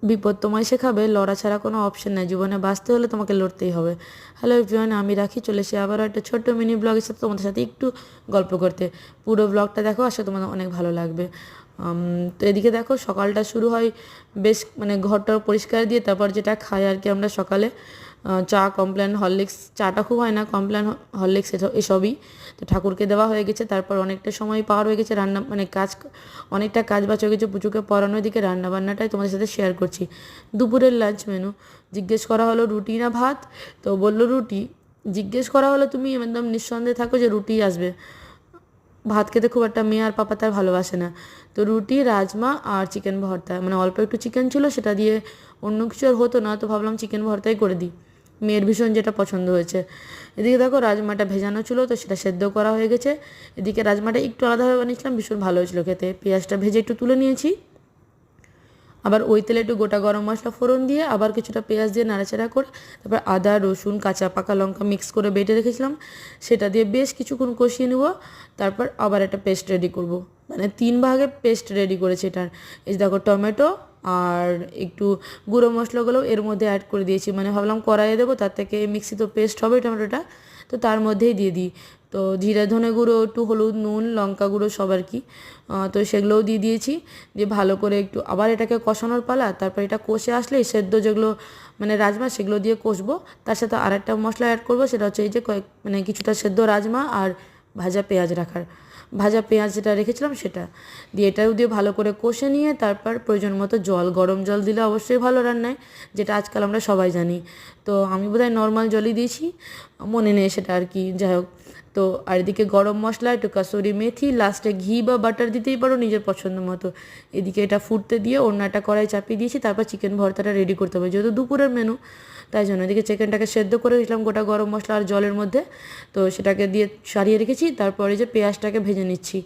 বিপদ তোমায় শেখাবে লড়া ছাড়া কোনো অপশন নেই, জীবনে বাঁচতে হলে তোমাকে লড়তেই হবে। হ্যালো এভরিওয়ান, আমি রাখি চলে এসে আবারও একটা ছোট্ট মিনি ব্লগের সাথে তোমাদের সাথে একটু গল্প করতে। পুরো ব্লগটা দেখো, আসলে তোমাদের অনেক ভালো লাগবে। তো এদিকে দেখো সকালটা শুরু হয় বেশ মানে ঘরটা পরিষ্কার দিয়ে, তারপর যেটা খাই আর কি আমরা সকালে চা, কমপ্ল্যান, হরলিক্স। চাটা খুব হয় না, কমপ্ল্যান, হরলিক্স এসবই। তো ঠাকুরকে দেওয়া হয়ে গেছে, তারপর অনেকটা সময় পার হয়ে গেছে, রান্না মানে অনেকটা কাজ বাঁচ হয়ে গেছে, পুজোকে পড়ানোর দিকে রান্নাবান্নাটাই তোমাদের সাথে শেয়ার করছি। দুপুরের লাঞ্চ মেনু জিজ্ঞেস করা হলো রুটি না ভাত, তো বললো রুটি। জিজ্ঞেস করা হলো তুমি একদম নিঃসন্দেহে থাকো যে রুটি আসবে, ভাত খেতে খুব একটা মেয়ে আর পাপা তার ভালোবাসে না। তো রুটি, রাজমা আর চিকেন ভর্তা, মানে অল্প একটু চিকেন ছিল, সেটা দিয়ে অন্য কিছু আর হতো না, তো ভাবলাম চিকেন ভর্তাই করে দিই, মেয়ের ভীষণ যেটা পছন্দ হয়েছে। এদিকে দেখো রাজমাটা ভেজানো ছিল, তো সেটা সেদ্ধ করা হয়ে গেছে। এদিকে রাজমাটা একটু আলাদাভাবে বানিয়েছিলাম, ভীষণ ভালো হয়েছিল খেতে। পেঁয়াজটা ভেজে একটু তুলে নিয়েছি, আবার ওই তেলে একটু গোটা গরম মশলা ফোড়ন দিয়ে আবার কিছুটা পেঁয়াজ দিয়ে নাড়াচাড়া করে, তারপর আদা, রসুন, কাঁচা পাকা লঙ্কা মিক্স করে বেটে রেখেছিলাম, সেটা দিয়ে বেশ কিছুক্ষণ কষিয়ে নেব। তারপর আবার একটা পেস্ট রেডি করব, মানে 3 ভাগে পেস্ট রেডি করেছি এটার। এই যে দেখো টমেটো আর একটু গুঁড়ো মশলাগুলো এর মধ্যে অ্যাড করে দিয়েছি, মানে ভাবলাম কড়াইয়ে দেবো, তার থেকে মিক্সি তো পেস্ট হবে টমেটোটা, তো তার মধ্যেই দিয়ে দিই। তো জিরে ধনে গুঁড়ো, একটু হলুদ, নুন, লঙ্কা গুঁড়ো সব আর কি, তো সেগুলোও দিয়ে দিয়েছি। দিয়ে ভালো করে একটু আবার এটাকে কষানোর পালা। তারপর এটা কষে আসলেই সেদ্ধ যেগুলো মানে রাজমা, সেগুলো দিয়ে কষবো। তার সাথে আর একটা মশলা অ্যাড করবো, সেটা হচ্ছে এই যে মানে কিছুটা সেদ্ধ রাজমা আর ভাজা পেঁয়াজ ভাজা পেঁয়াজ যেটা রেখেছিলাম সেটা দিয়ে, এটাও দিয়ে ভালো করে কষে নিয়ে তারপর প্রয়োজন মতো জল, গরম জল দিলে অবশ্যই ভালো রান্নায়, যেটা আজকাল আমরা সবাই জানি। তো আমি বোধহয় নর্মাল জলই দিয়েছি, মনে নেই সেটা আর কি, যাই হোক। তো আর এদিকে গরম মশলা, একটু কাসুরি মেথি, লাস্টে ঘি বা বাটার দিতেই পারো নিজের পছন্দ মতো। এদিকে এটা ফুটতে দিয়ে অন্য একটা কড়াই চাপিয়ে দিয়েছি, তারপর চিকেন ভর্তাটা রেডি করতে হবে, যেহেতু দুপুরের মেনু তাই জন্য। এদিকে চিকেনটাকে সেদ্ধ করে রেখেছিলাম গোটা গরম মশলা আর জলের মধ্যে, তো সেটাকে দিয়ে সারিয়ে রেখেছি। তারপরে যে পেঁয়াজটাকে ভেজে নিচ্ছি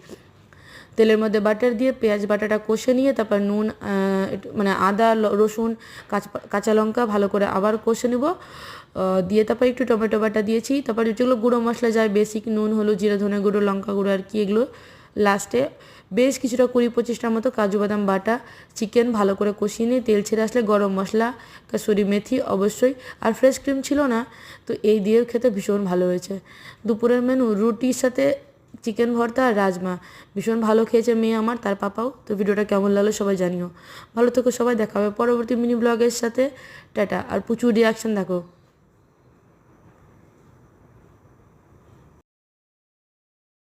তেলের মধ্যে, বাটার দিয়ে পেঁয়াজ বাটাটা কষে নিয়ে তারপর নুন, মানে আদা, রসুন, কাঁচা লঙ্কা ভালো করে আবার কষে নেব। দিয়ে তারপর একটু টমেটো বাটা দিয়েছি, তারপর যেগুলো গুঁড়ো মশলা যায় বেসিক, নুন, হলুদ, জিরে ধনে গুঁড়ো, লঙ্কা গুঁড়ো আর কি, এগুলো লাস্টে বেশ কিছুটা 20-25টার মতো কাজু বাদাম বাটা, চিকেন ভালো করে কষিয়ে নিয়ে তেল ছেড়ে আসলে গরম মশলা, কাসুরি মেথি অবশ্যই, আর ফ্রেশ ক্রিম ছিল না, তো এই দিয়েও খেতে ভীষণ ভালো হয়েছে। দুপুরের মেনু রুটির সাথে চিকেন ভর্তা আর রাজমা, ভীষণ ভালো খেয়েছে মেয়ে আমার, তার পাপাও। তো ভিডিওটা কেমন লাগলো সবাই জানিও। ভালো থেকো সবাই, দেখা হবে পরবর্তী মিনি ব্লগের সাথে। টাটা। আর প্রচুর রিয়াকশান দেখো।